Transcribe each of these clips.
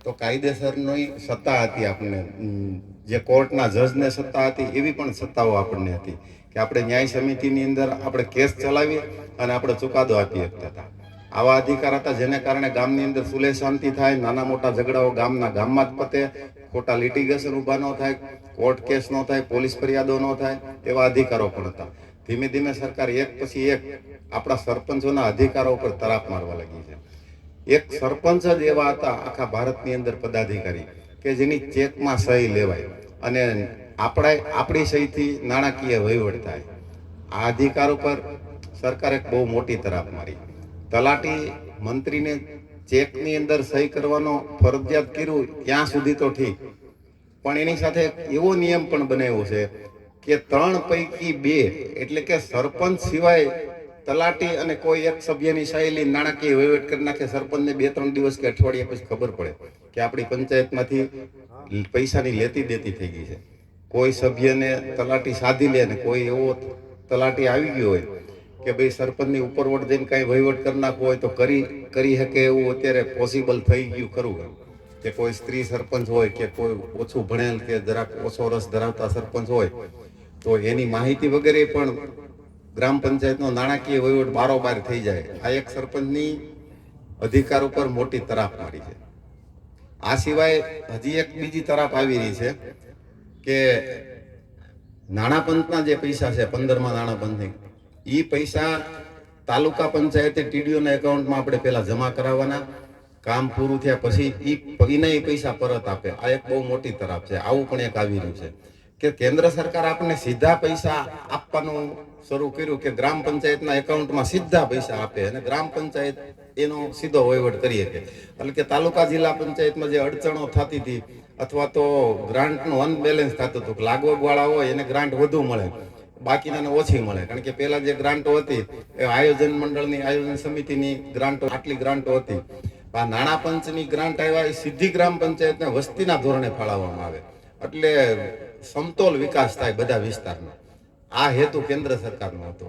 તો કાયદેસરની સત્તા હતી આપણને, જે કોર્ટના જજને સત્તા હતી એવી પણ સત્તાઓ આપણને હતી કે આપણે ન્યાય સમિતિની અંદર આપણે કેસ ચલાવી અને આપણે ચુકાદો આપી શકતા હતા. આવા અધિકાર હતા જેને કારણે ગામની અંદર સુલેહ શાંતિ થાય, નાના મોટા ઝઘડાઓ ગામના ગામમાં જ પતે, ખોટા લિટિગેશન ઊભા ન થાય, કોર્ટ કેસ ન થાય, પોલીસ ફરિયાદો ન થાય, એવા અધિકારો પણ હતા. ધીમે ધીમે સરકાર એક પછી એક આપણા સરપંચોના અધિકારો ઉપર તરાપ મારવા લાગી છે. એક સરપંચ જ એવા હતા આખા ભારતની અંદર પદાધિકારી કે જેની ચેકમાં સહી લેવાય અને આપણી સહીથી નાણાકીય વહીવટ થાય. આ અધિકાર ઉપર સરકારે બહુ મોટી તરાપ મારી. તલાટી મંત્રીને ચેકની અંદર સહી કરવાનો ફરજિયાત કર્યું ત્યાં સુધી તો ઠીક, પણ એની સાથે એવો નિયમ પણ બનાવ્યો છે કે 3 પૈકી 2 એટલે કે સરપંચ સિવાય તલાટી અને કોઈ એક સભ્યની સહી નાણાકીય વહીવટ કરી નાખે. સરપંચને 2-3 દિવસ કે અઠવાડિયા પછી ખબર પડે કે આપણી પંચાયતમાંથી પૈસાની લેતી દેતી થઈ ગઈ છે. કોઈ સભ્યને તલાટી સાધી લે ને કોઈ એવો તલાટી આવી ગયો હોય કે ભાઈ સરપંચની ઉપરવટ જઈને કાંઈ વહીવટ કરી નાખવો હોય તો કરી શકે એવું અત્યારે પોસિબલ થઈ ગયું ખરું. કે કોઈ સ્ત્રી સરપંચ હોય કે કોઈ ઓછું ભણેલ કે જરાક ઓછો રસ ધરાવતા સરપંચ હોય તો એની માહિતી વગેરે પણ ગ્રામ પંચાયતનો નાણાકીય વહીવટ બારોબાર થઈ જાય. આ એક સરપંચની અધિકાર ઉપર મોટી તરાપ મારી છે. આ સિવાય હજી એક બીજી તરાપ આવી રહી છે કે નાણાં પંચના જે પૈસા છે, 15મા નાણાં પંચની, એ પૈસા તાલુકા પંચાયતે ટીડીઓના એકાઉન્ટમાં આપણે પહેલા જમા કરાવવાના, કામ પૂરું થયા પછી એ પૈસા પરત આપે. આ એક બહુ મોટી તરાપ છે. આવું પણ એક આવી રહ્યું છે કે કેન્દ્ર સરકાર આપણને સીધા પૈસા આપવાનું શરૂ કર્યું કે ગ્રામ પંચાયતના એકાઉન્ટમાં સીધા પૈસા આપે અને ગ્રામ પંચાયત એનો સીધો વહીવટ કરી શકે. એટલે કે તાલુકા જિલ્લા પંચાયતમાં જે અડચણો થતી હતી અથવા તો ગ્રાન્ટનું અનબેલેન્સ થતું હતું, લાગવગવાળા હોય એને ગ્રાન્ટ વધુ મળે, બાકીનાને ઓછી મળે. કારણ કે પહેલા જે ગ્રાન્ટો હતી એ આયોજન મંડળની, આયોજન સમિતિની ગ્રાન્ટો, આટલી ગ્રાન્ટો હતી. આ નાણાં પંચની ગ્રાન્ટ આવ્યા એ સીધી ગ્રામ પંચાયતને વસ્તીના ધોરણે ફાળવવામાં આવે એટલે સમતોલ વિકાસ થાય બધા વિસ્તારમાં. આ હેતુ કેન્દ્ર સરકારનો હતો.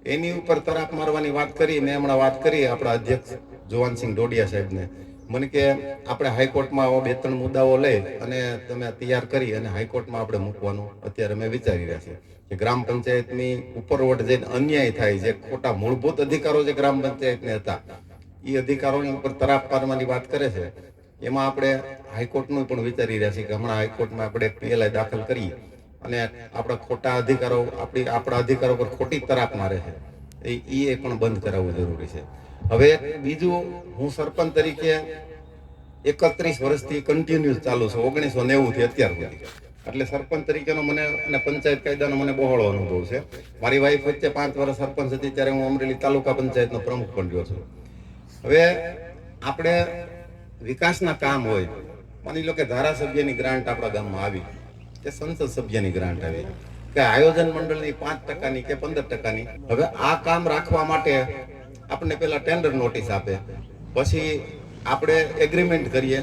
એની ઉપર તરાપ મારવાની વાત કરી. મેં હમણાં વાત કરી આપણા અધ્યક્ષ જોવાનસિંહ ડોડિયા સાહેબને. મને કે આપણે હાઈકોર્ટમાં 2-3 મુદ્દાઓ લઈ અને તમે તૈયાર કરી અને હાઈકોર્ટમાં આપણે મૂકવાનું અત્યારે અમે વિચારી રહ્યા છીએ કે ગ્રામ પંચાયતની ઉપરવટ જઈને અન્યાય થાય, જે ખોટા મૂળભૂત અધિકારો જે ગ્રામ પંચાયતને હતા એ અધિકારોની ઉપર તરાપ મારવાની વાત કરે છે. એમાં આપણે હાઈકોર્ટનું પણ વિચારી રહ્યા છીએ કે હમણાં હાઈકોર્ટમાં આપણે PLI દાખલ કરી અને આપણા ખોટા અધિકારો, આપણા અધિકારો પર ખોટી તરાપ મારે છે એ પણ બંધ કરાવવું જરૂરી છે. હવે બીજું, હું સરપંચ તરીકે 31 વર્ષથી કન્ટિન્યુઅસ ચાલુ છે, 1990 થી અત્યાર સુધી. એટલે સરપંચ તરીકેનો મને અને પંચાયત કાયદાનો મને બહોળો અનુભવ છે. મારી વાઈફ વચ્ચે 5 વર્ષ સરપંચ હતી ત્યારે હું અમરેલી તાલુકા પંચાયતનો પ્રમુખ પણ રહ્યો છું. હવે આપણે વિકાસના કામ હોય, માની લો કે ધારાસભ્યની ગ્રાન્ટ આપણા ગામમાં આવી કે સંસદ સભ્યની ગ્રાન્ટ આવી કે આયોજન મંડળની 5%ની કે 15%ની. હવે આ કામ રાખવા માટે આપણને પેલા ટેન્ડર નોટિસ આપે, પછી આપણે એગ્રીમેન્ટ કરીએ,